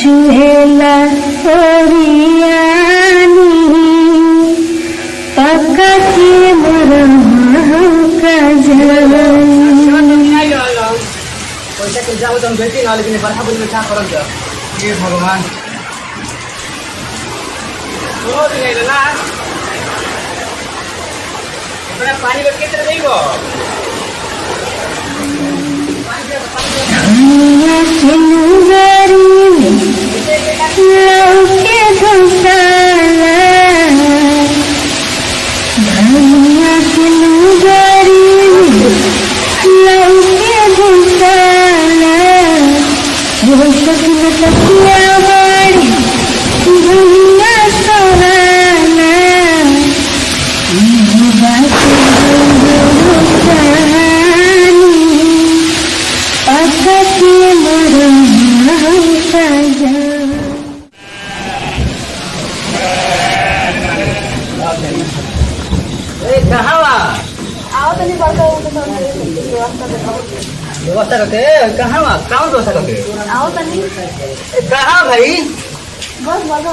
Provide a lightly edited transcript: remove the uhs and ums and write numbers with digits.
चुहेला ओरियानी पक्का के का पैसा के जाओ तुम भेटी ना लेकिन बरहा बोल में क्या करन जा ये भगवान ओ दिले ना अपना पानी में कितने देगो धनिया के नुगरी में लौके धुसाला धनिया के नुगरी में लौके धुसाला जो सकिन तकिया बाड़ी धनिया सोहाना ये बात व्यवस्था करते कहाँ कौन व्यवस्था करते आओ तनी कहाँ भाई बस बस